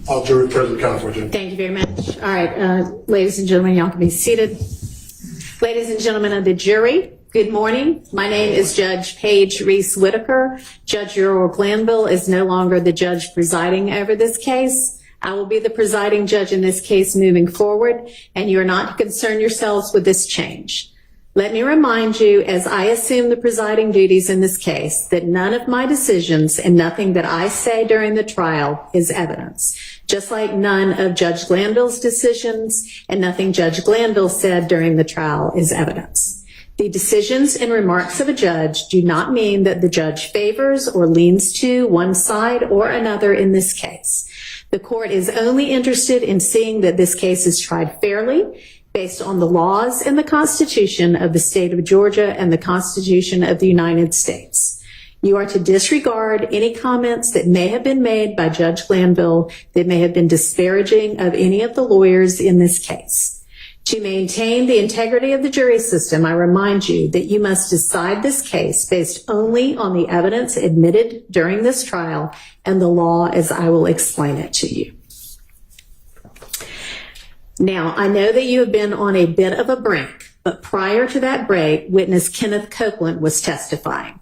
All jury present, count for, Judge. Thank you very much. All right, ladies and gentlemen, y'all can be seated. Ladies and gentlemen of the jury, good morning. My name is Judge Paige Reese Whitaker. Judge Earl Glanville is no longer the judge presiding over this case. I will be the presiding judge in this case moving forward, and you are not to concern yourselves with this change. Let me remind you, as I assume the presiding duties in this case, that none of my decisions and nothing that I say during the trial is evidence, just like none of Judge Glanville's decisions and nothing Judge Glanville said during the trial is evidence. The decisions and remarks of a judge do not mean that the judge favors or leans to one side or another in this case. The court is only interested in seeing that this case is tried fairly, based on the laws and the Constitution of the state of Georgia and the Constitution of the United States. You are to disregard any comments that may have been made by Judge Glanville that may have been disparaging of any of the lawyers in this case. To maintain the integrity of the jury system, I remind you that you must decide this case based only on the evidence admitted during this trial and the law as I will explain it to you. Now, I know that you have been on a bit of a break, but prior to that break, witness Kenneth Copeland was testifying.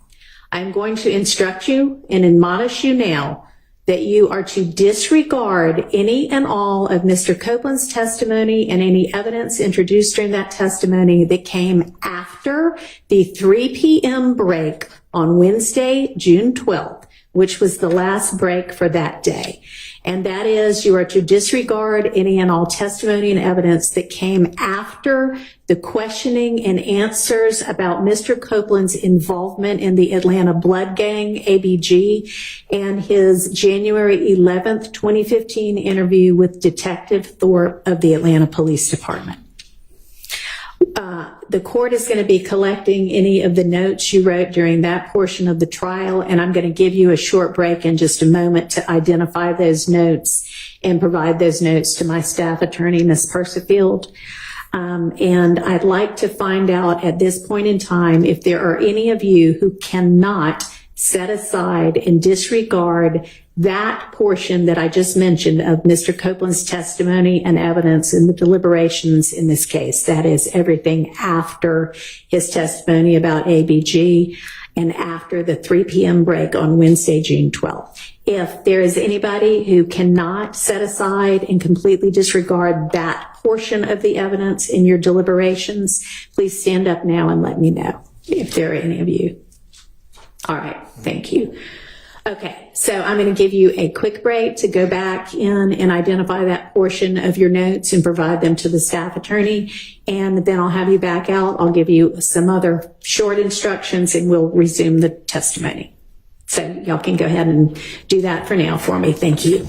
I'm going to instruct you and admonish you now that you are to disregard any and all of Mr. Copeland's testimony and any evidence introduced during that testimony that came after the 3 p.m. break on Wednesday, June 12th, which was the last break for that day. And that is, you are to disregard any and all testimony and evidence that came after the questioning and answers about Mr. Copeland's involvement in the Atlanta Blood Gang, ABG, and his January 11th, 2015 interview with Detective Thorpe of the Atlanta Police Department. The court is going to be collecting any of the notes you wrote during that portion of the trial, and I'm going to give you a short break in just a moment to identify those notes and provide those notes to my staff attorney, Ms. Persifield. And I'd like to find out at this point in time if there are any of you who cannot set aside and disregard that portion that I just mentioned of Mr. Copeland's testimony and evidence in the deliberations in this case. That is everything after his testimony about ABG and after the 3 p.m. break on Wednesday, June 12th. If there is anybody who cannot set aside and completely disregard that portion of the evidence in your deliberations, please stand up now and let me know if there are any of you. All right, thank you. Okay, so I'm going to give you a quick break to go back in and identify that portion of your notes and provide them to the staff attorney, and then I'll have you back out. I'll give you some other short instructions and we'll resume the testimony. So y'all can go ahead and do that for now for me. Thank you.